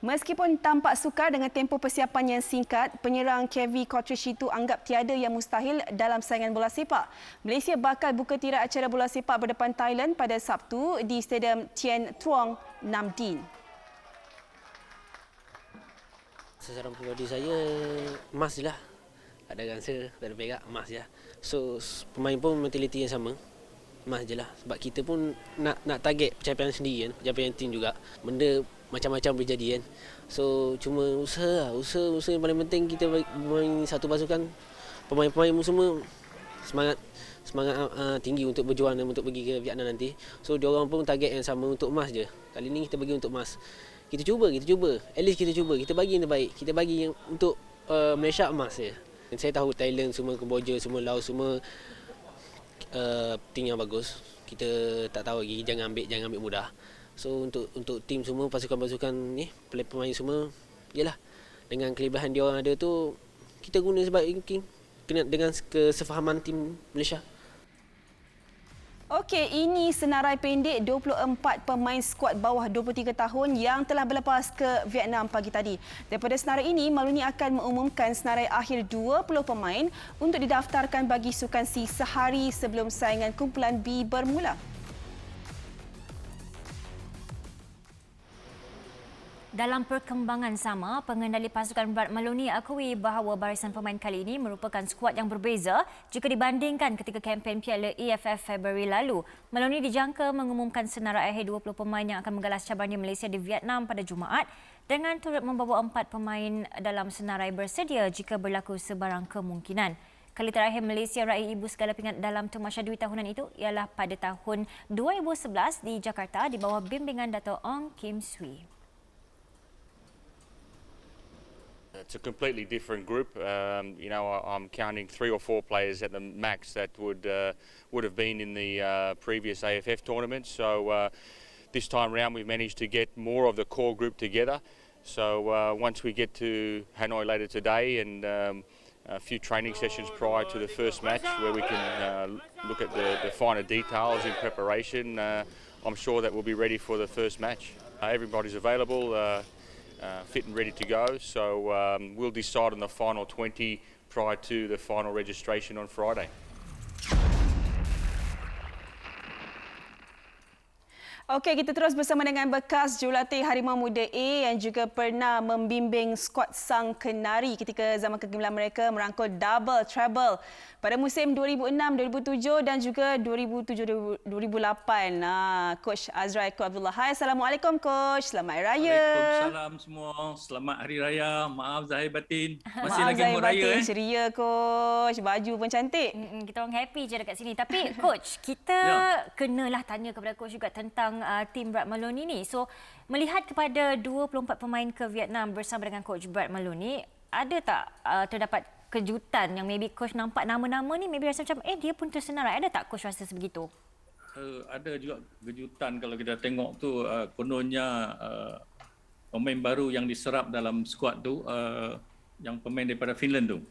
Meskipun tampak sukar dengan tempoh persiapan yang singkat, penyerang Kevin Kotrish itu anggap tiada yang mustahil dalam saingan bola sepak. Malaysia bakal buka tirai acara bola sepak berdepan Thailand pada Sabtu di Stadium Tien Truong, Nam Dinh. Secara pribadi saya emas je lah. Tak ada rasa, tak ada perak, emas je lah. So pemain pun mentaliti yang sama. Emas je lah. Sebab kita pun nak target pencapaian sendiri kan. Pencapaian tim juga. Benda macam-macam boleh jadi kan. So cuma usaha lah. Usaha yang paling penting kita main satu pasukan. Pemain-pemain semua semangat tinggi untuk berjuang dan untuk pergi ke Vietnam nanti. So diorang pun target yang sama untuk emas je. Kali ni kita bagi untuk emas. Kita cuba. At least kita cuba. Kita bagi yang terbaik. Kita bagi yang untuk Malaysia emas je. Dan saya tahu Thailand semua, Kemboja semua, Laos semua tim yang bagus. Kita tak tahu lagi, jangan ambil mudah. So untuk tim semua, pasukan-pasukan ni, pemain semua, yalah dengan kelebihan dia orang ada tu, kita guna sebaik mungkin dengan kesefahaman tim Malaysia. Okey, ini senarai pendek 24 pemain skuad bawah 23 tahun yang telah berlepas ke Vietnam pagi tadi. Daripada senarai ini, Maluni akan mengumumkan senarai akhir 20 pemain untuk didaftarkan bagi Sukan C sehari sebelum saingan kumpulan B bermula. Dalam perkembangan sama, pengendali pasukan Brad Maloney akui bahawa barisan pemain kali ini merupakan skuad yang berbeza jika dibandingkan ketika kempen Piala AFF Februari lalu. Maloney dijangka mengumumkan senarai akhir 20 pemain yang akan menggalas cabaran di Malaysia di Vietnam pada Jumaat dengan turut membawa 4 pemain dalam senarai bersedia jika berlaku sebarang kemungkinan. Kali terakhir Malaysia raih ibu segala pingat dalam Tamasya Dwi tahunan itu ialah pada tahun 2011 di Jakarta di bawah bimbingan Dato' Ong Kim Swee. It's a completely different group. I'm counting 3 or 4 players at the max that would have been in the previous AFF tournament. So this time round, we managed to get more of the core group together. So once we get to Hanoi later today and a few training sessions prior to the first match, where we can look at the finer details in preparation, I'm sure that we'll be ready for the first match. Everybody's available. Fit and ready to go, so we'll decide on the final 20 prior to the final registration on Friday. Okey, kita terus bersama dengan bekas jurulatih Harimau Muda A yang juga pernah membimbing skuad Sang Kenari ketika zaman kegemilangan mereka merangkul double treble pada musim 2006-2007 dan juga 2007-2008. Coach Azrael Abdullah. Hai, Assalamualaikum Coach. Selamat Hari Raya. Waalaikumsalam semua. Selamat Hari Raya. Maaf Zahir Batin. Masih Maaf, lagi Zahir umur raya. Ceria Coach. Baju pun cantik. Kita orang happy je dekat sini. Tapi Coach, kita kenalah tanya kepada Coach juga tentang tim Brad Maloney ni. So, melihat kepada 24 pemain ke Vietnam bersama dengan Coach Brad Maloney, ada tak terdapat kejutan yang maybe Coach nampak nama-nama ni maybe rasa macam dia pun tersenarai? Ada tak Coach rasa sebegitu? Ada juga kejutan kalau kita tengok tu, kononnya pemain baru yang diserap dalam skuad tu, yang pemain daripada Finland tu.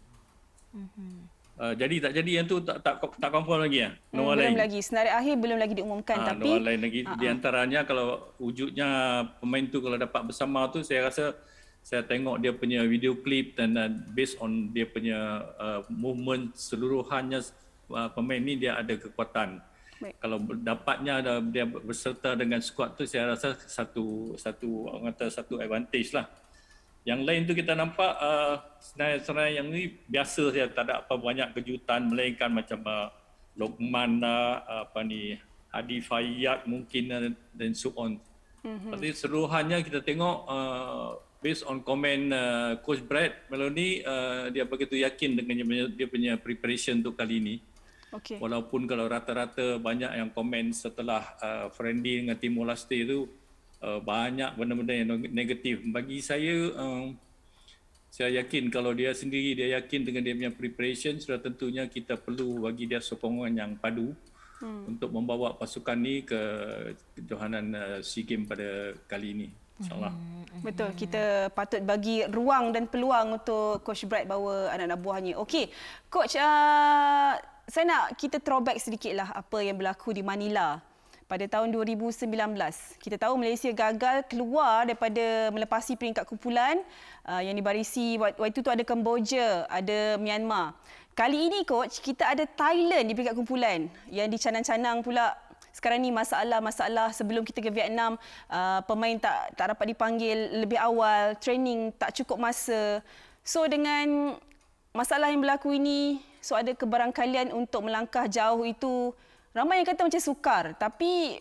Jadi tak jadi yang tu tak confirm lagi ya. Belum lagi. Senarai akhir belum lagi diumumkan tapi Noah lain lagi. Di antaranya kalau wujudnya pemain tu kalau dapat bersama tu, saya rasa saya tengok dia punya video klip dan based on dia punya movement seluruhannya, pemain ni dia ada kekuatan. Baik. Kalau dapatnya dia berserta dengan skuad tu, saya rasa satu advantage lah. Yang lain tu kita nampak senarai yang ni biasa saja, tak ada apa banyak kejutan melainkan macam Lokman Hadi Fayyad mungkin dan so on. Tapi seluruhannya kita tengok based on komen Coach Brad Maloney, dia begitu yakin dengan dia punya preparation tu kali ini. Okay. Walaupun kalau rata-rata banyak yang komen setelah friendly dengan Timor Leste tu, banyak benda-benda yang negatif. Bagi saya yakin kalau dia sendiri dia yakin dengan dia punya preparation, sudah tentunya kita perlu bagi dia sokongan yang padu untuk membawa pasukan ni ke kejohanan SEA Games pada kali ini. InsyaAllah. Betul, kita patut bagi ruang dan peluang untuk Coach Brad bawa anak-anak buahnya. Okey, Coach, saya nak kita throwback sedikitlah apa yang berlaku di Manila pada tahun 2019. Kita tahu Malaysia gagal keluar daripada melepasi peringkat kumpulan yang dibarisi waktu itu ada Kemboja, ada Myanmar. Kali ini coach, kita ada Thailand di peringkat kumpulan yang dicanang-canang pula sekarang ni masalah-masalah sebelum kita ke Vietnam, pemain tak dapat dipanggil lebih awal, training tak cukup masa. So dengan masalah yang berlaku ini, so ada kebarangkalian untuk melangkah jauh itu. Ramai yang kata macam sukar, tapi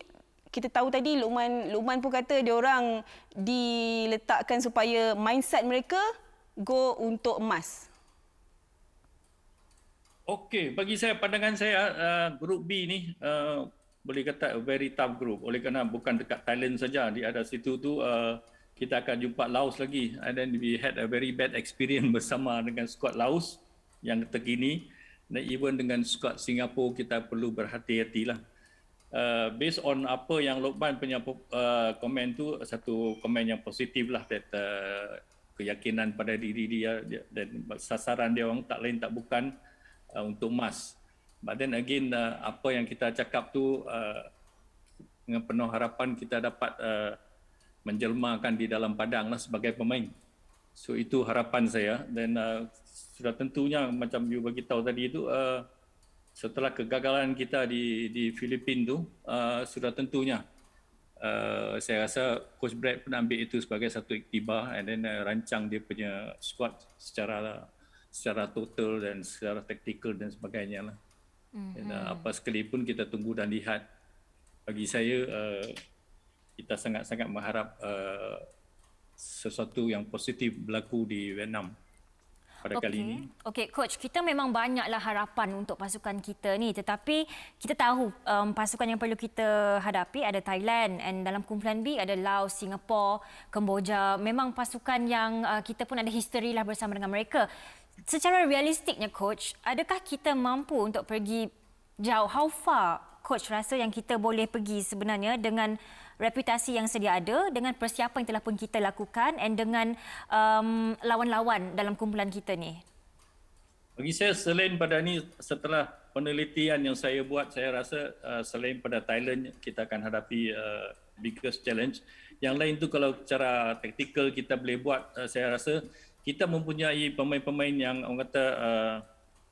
kita tahu tadi Luqman pun kata dia orang diletakkan supaya mindset mereka go untuk emas. Okey, bagi saya, pandangan saya, grup B ni boleh kata a very tough group. Oleh kerana bukan dekat Thailand saja, di ada situ tu kita akan jumpa Laos lagi. And then we had a very bad experience bersama dengan skuad Laos yang terkini. Dan even dengan skuad Singapura kita perlu berhati-hatilah. Based on apa yang Luqman punya komen tu, satu komen yang positif lah, that keyakinan pada diri dia dan sasaran dia orang tak lain tak bukan untuk emas. But then again, apa yang kita cakap tu dengan penuh harapan kita dapat menjelmakan di dalam padang lah sebagai pemain. So itu harapan saya. Dan sudah tentunya macam you bagi tahu tadi itu, setelah kegagalan kita di Filipina tu, sudah tentunya saya rasa Coach Brad pun ambil itu sebagai satu iktibar and then rancang dia punya squad secara total dan secara taktikal dan sebagainya lah. Dan apa sekalipun kita tunggu dan lihat. Bagi saya kita sangat-sangat mengharap sesuatu yang positif berlaku di Vietnam pada kali ini. Okey, coach, kita memang banyaklah harapan untuk pasukan kita ni, tetapi kita tahu pasukan yang perlu kita hadapi ada Thailand, and dalam kumpulan B ada Laos, Singapura, Kemboja. Memang pasukan yang kita pun ada history lah bersama dengan mereka. Secara realistiknya coach, adakah kita mampu untuk pergi jauh? How far coach rasa yang kita boleh pergi sebenarnya dengan reputasi yang sedia ada, dengan persiapan yang telah pun kita lakukan, and dengan lawan-lawan dalam kumpulan kita ni? Bagi saya, selain pada ni, setelah penelitian yang saya buat, saya rasa selain pada Thailand, kita akan hadapi biggest challenge. Yang lain tu kalau cara taktikal kita boleh buat, saya rasa kita mempunyai pemain-pemain yang orang kata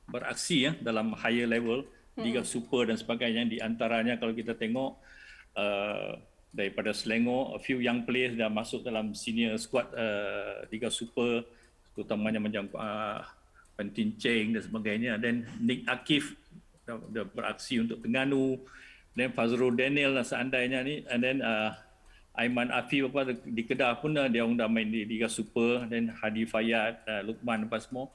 beraksi dalam higher level, Liga Super dan sebagainya. Di antaranya kalau kita tengok daripada Selangor, a few young players dah masuk dalam senior squad Liga Super, terutamanya macam Pentin Cheng dan sebagainya. Dan Nick Akif dah beraksi untuk Terengganu, dan Fazrul Daniel seandainya ni, and then Aiman Afif di Kedah pun dia orang dah main di Liga Super, dan Hadi Fayad, Luqman apa semua.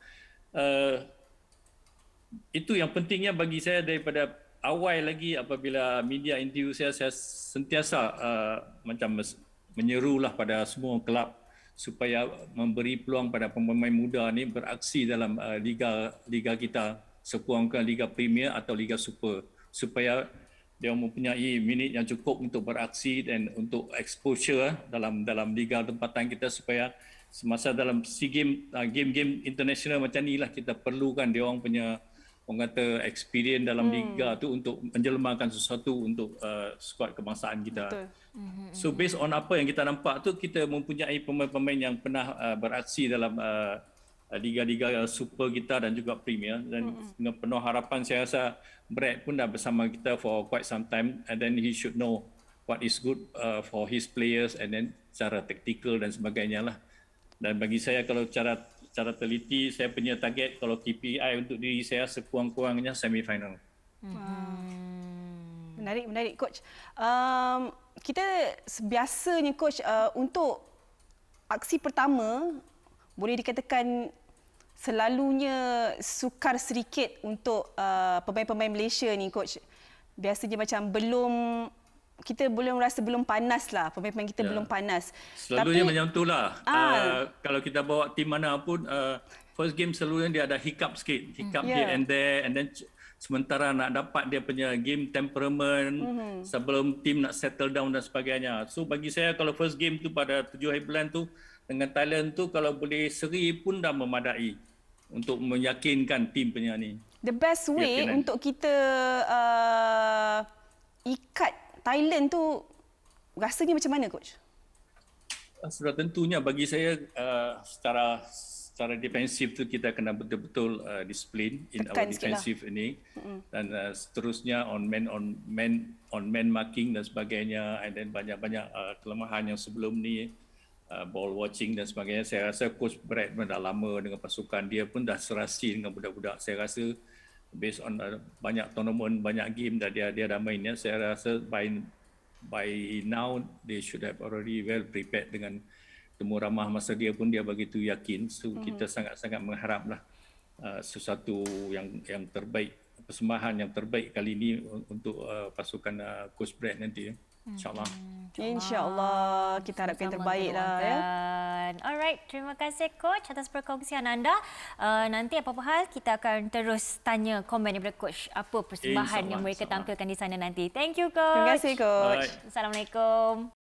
Itu yang pentingnya bagi saya. Daripada awal lagi apabila media interview saya sentiasa macam menyerulah pada semua kelab supaya memberi peluang pada pemain muda ni beraksi dalam liga kita, sekurang-kurangnya Liga Premier atau Liga Super, supaya dia mempunyai minit yang cukup untuk beraksi dan untuk exposure dalam liga tempatan kita, supaya semasa dalam SEA Games, game-game international macam ni lah, kita perlukan dia orang punya, orang kata, experience dalam liga tu untuk menjelmakan sesuatu untuk skuad kebangsaan kita. Betul. So based on apa yang kita nampak tu, kita mempunyai pemain-pemain yang pernah beraksi dalam liga-liga super kita dan juga premier, dan dengan penuh harapan saya rasa Brad pun dah bersama kita for quite some time, and then he should know what is good for his players, and then cara taktikal dan sebagainya lah. Dan bagi saya, kalau cara teliti, saya punya target kalau KPI untuk diri saya sekurang-kurangnya semi-final. Menarik coach. Kita biasanya coach untuk aksi pertama boleh dikatakan selalunya sukar sedikit untuk pemain-pemain Malaysia ni coach. Biasanya macam kita belum rasa belum panas lah, pemain-pemain kita belum panas. Selalunya macam itulah. Kalau kita bawa tim mana pun, first game selalunya dia ada hiccup sikit, here and there, and then sementara nak dapat dia punya game temperament sebelum tim nak settle down dan sebagainya. So bagi saya, kalau first game tu pada 7 hari bulan tu dengan Thailand tu, kalau boleh seri pun dah memadai untuk meyakinkan tim punya ni. The best way untuk kita ikat Thailand tu rasanya macam mana coach? Sudah tentunya bagi saya secara defensif tu kita kena betul-betul disiplin in our Tekan sikit lah. defensive ini dan seterusnya on man marking dan sebagainya, and then banyak-banyak kelemahan yang sebelum ni, ball watching dan sebagainya. Saya rasa coach Brad pun dah lama dengan pasukan dia, pun dah serasi dengan budak-budak. Saya rasa based on banyak tournament, banyak game dah dia dah main ya. Saya rasa by now they should have already well prepared dengan temu ramah masa dia pun dia begitu yakin. So kita sangat-sangat mengharaplah sesuatu yang terbaik, persembahan yang terbaik kali ini untuk pasukan coach Brad nanti ya. InsyaAllah. InsyaAllah kita harapkan yang terbaik lah ya. Alright, terima kasih coach atas perkongsian anda. Nanti apa-apa hal kita akan terus tanya komen daripada coach apa persembahan yang mereka tampilkan di sana nanti. Thank you coach. Terima kasih coach. Bye. Assalamualaikum.